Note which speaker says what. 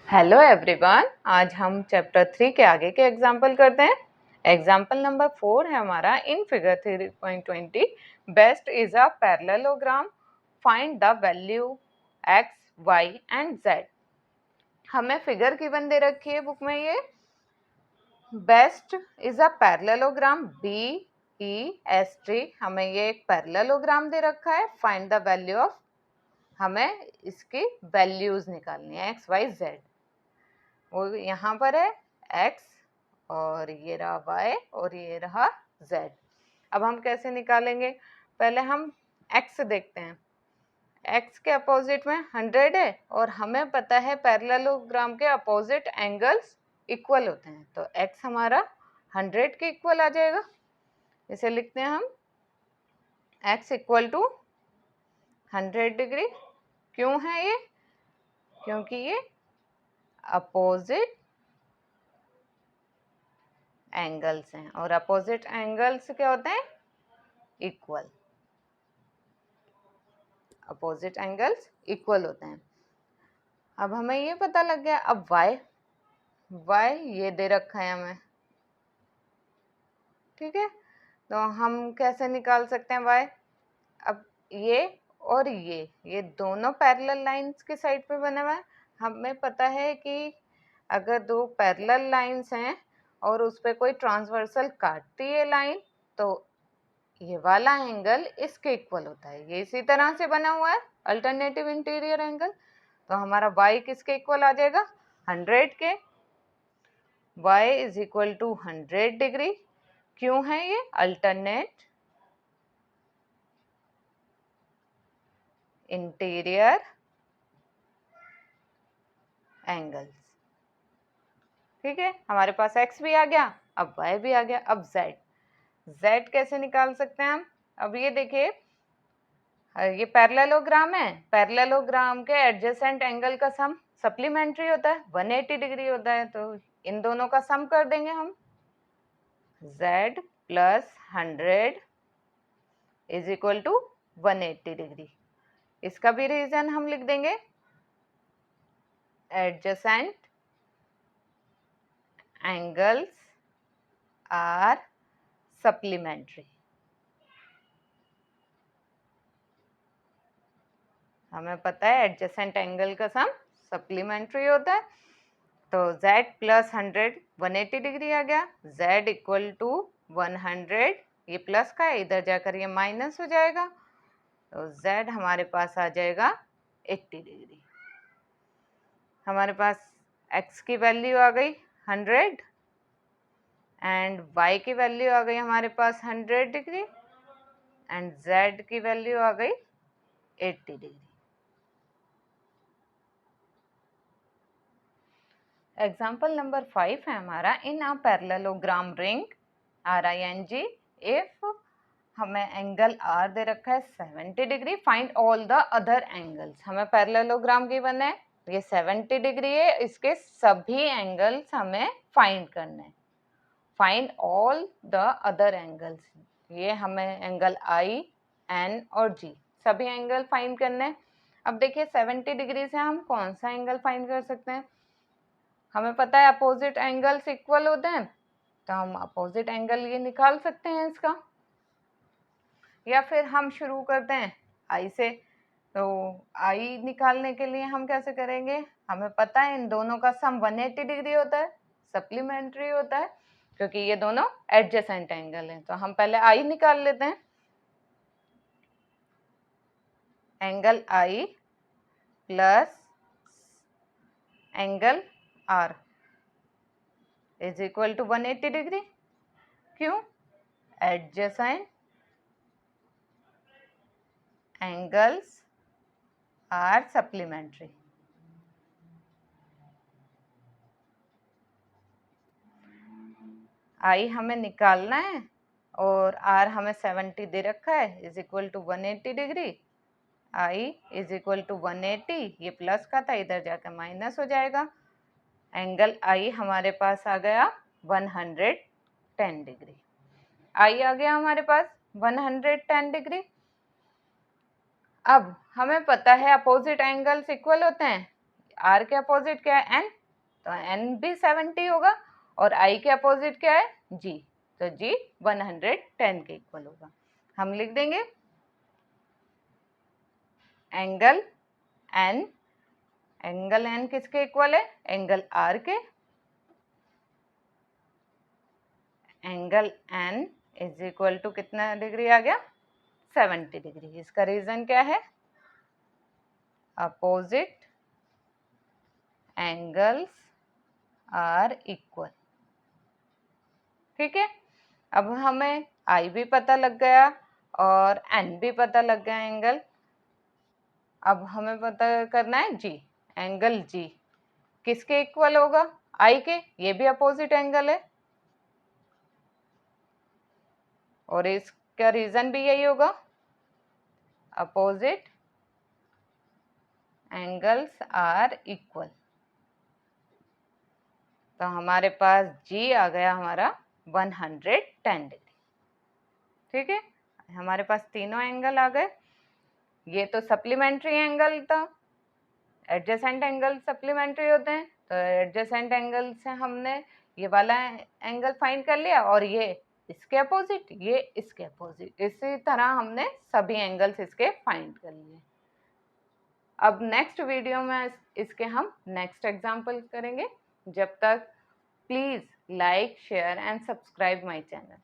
Speaker 1: Hello everyone, आज हम chapter 3 के आगे के एग्जाम्पल करते हैं। एग्जाम्पल नंबर 4 है हमारा। In figure 3.20 best is a parallelogram, find the value x, y and z। हमें फिगर गिवन दे रखी है बुक में। ये best is a parallelogram, BEST। हमें ये एक पैरेललोग्राम दे रखा है। फाइंड द वैल्यू ऑफ, हमें इसकी वैल्यूज निकालनी है x, y, z। वो यहाँ पर है x और ये रहा y और ये रहा z। अब हम कैसे निकालेंगे? पहले हम x देखते हैं। x के अपोजिट में 100 है और हमें पता है पैरेललोग्राम के अपोजिट एंगल्स इक्वल होते हैं, तो x हमारा 100 के इक्वल आ जाएगा। इसे लिखते हैं हम x इक्वल टू 100 डिग्री। क्यों है ये? क्योंकि ये अपोजिट एंगल्स हैं और अपोजिट एंगल्स क्या होते हैं? इक्वल। अपोजिट एंगल्स इक्वल होते हैं। अब हमें ये पता लग गया। अब y ये दे रखा है हमें, ठीक है। तो हम कैसे निकाल सकते हैं y? अब ये और ये दोनों पैरेलल लाइंस की साइड पे बने हुए हैं। हमें पता है कि अगर दो पैरेलल लाइंस हैं और उस पर कोई ट्रांसवर्सल काटती है लाइन, तो ये वाला एंगल इसके इक्वल होता है। ये इसी तरह से बना हुआ है अल्टरनेटिव इंटीरियर एंगल। तो हमारा y किसके इक्वल आ जाएगा? 100 के। y is equal to 100 degree. क्यों है ये? अल्टरनेट इंटीरियर एंगल्स, ठीक है। हमारे पास x भी आ गया, अब y भी आ गया। अब z कैसे निकाल सकते हैं हम? अब ये देखिए, ये पैरेललोग्राम है। पैरेललोग्राम के एडजेसेंट एंगल का सम सप्लीमेंट्री होता है, 180 डिग्री होता है। तो इन दोनों का सम कर देंगे हम। z plus 100 is equal to 180 degree. इसका भी रीजन हम लिख देंगे, एडजेसेंट एंगल्स आर सप्लीमेंट्री। हमें पता है एडजेसेंट एंगल का सम सप्लीमेंट्री होता है। तो z प्लस 100 180 डिग्री आ गया। z इक्वल टू 100, ये प्लस का है, इधर जाकर ये माइनस हो जाएगा। तो z हमारे पास आ जाएगा 80 डिग्री। हमारे पास x की वैल्यू आ गई 100 एंड y की वैल्यू आ गई हमारे पास 100 डिग्री एंड z की वैल्यू आ गई 80 डिग्री। एग्जाम्पल नंबर 5 है हमारा। In a parallelogram ring RING, if हमें एंगल R दे रखा है 70 degree, find all the other angles. हमें पैरेललोग्राम गिवन है, ये 70 डिग्री है, इसके सभी एंगल्स हमें फाइंड करने हैं। Find all the other angles, ये हमें एंगल I, N और G सभी एंगल फाइंड करने हैं। अब देखिए 70 डिग्री से हम कौन सा एंगल फाइंड कर सकते हैं? हमें पता है अपोजिट एंगल्स इक्वल होते हैं, तो हम अपोजिट एंगल ये निकाल सकते हैं इसका। या फिर हम शुरू करते हैं I से। तो I निकालने के लिए हम कैसे करेंगे? हमें पता है इन दोनों का सम 180 डिग्री होता है, सप्लीमेंट्री होता है, क्योंकि ये दोनों एडजेसेंट एंगल हैं। तो हम पहले I निकाल लेते हैं। Angle I plus angle R is equal to 180 degree. क्यों? Adjacent angles are supplementary. I हमें निकालना है और R हमें 70 दे रखा है, is equal to 180 degree. I is equal to 180, ये प्लस का था, इधर जाकर माइनस हो जाएगा। एंगल I हमारे पास आ गया 110 डिग्री। I आ गया हमारे पास 110 डिग्री। अब हमें पता है अपोजिट एंगल्स इक्वल होते हैं। R के अपोजिट क्या है? N। तो n भी 70 होगा और I के अपोजिट क्या है G, तो G 110 के इक्वल होगा। हम लिख देंगे एंगल n किसके इक्वल है, एंगल R के, angle n is equal to कितना डिग्री आ गया 70 डिग्री। इसका रीजन क्या है, अपोजिट एंगल्स आर इक्वल। ठीक है, अब हमें I भी पता लग गया और n भी पता लग गया एंगल। अब हमें पता करना है G, एंगल G किसके इक्वल होगा, I के, ये भी अपोजिट एंगल है और इसका रीजन भी यही होगा, अपोजिट एंगल्स आर इक्वल। तो हमारे पास G आ गया हमारा 110 डिग्री। ठीक है, हमारे पास तीनों एंगल आ गए। ये तो सप्लीमेंट्री एंगल था, एडजेसेंट एंगल सप्लीमेंट्री होते हैं, तो एडजेसेंट एंगल से हमने ये वाला एंगल फाइंड कर लिया और ये इसके अपोजिट, ये इसके अपोजिट, इसी तरह हमने सभी एंगल्स इसके फाइंड कर लिए। अब नेक्स्ट वीडियो में इसके हम नेक्स्ट एग्जाम्पल करेंगे। जब तक please like share and subscribe my channel.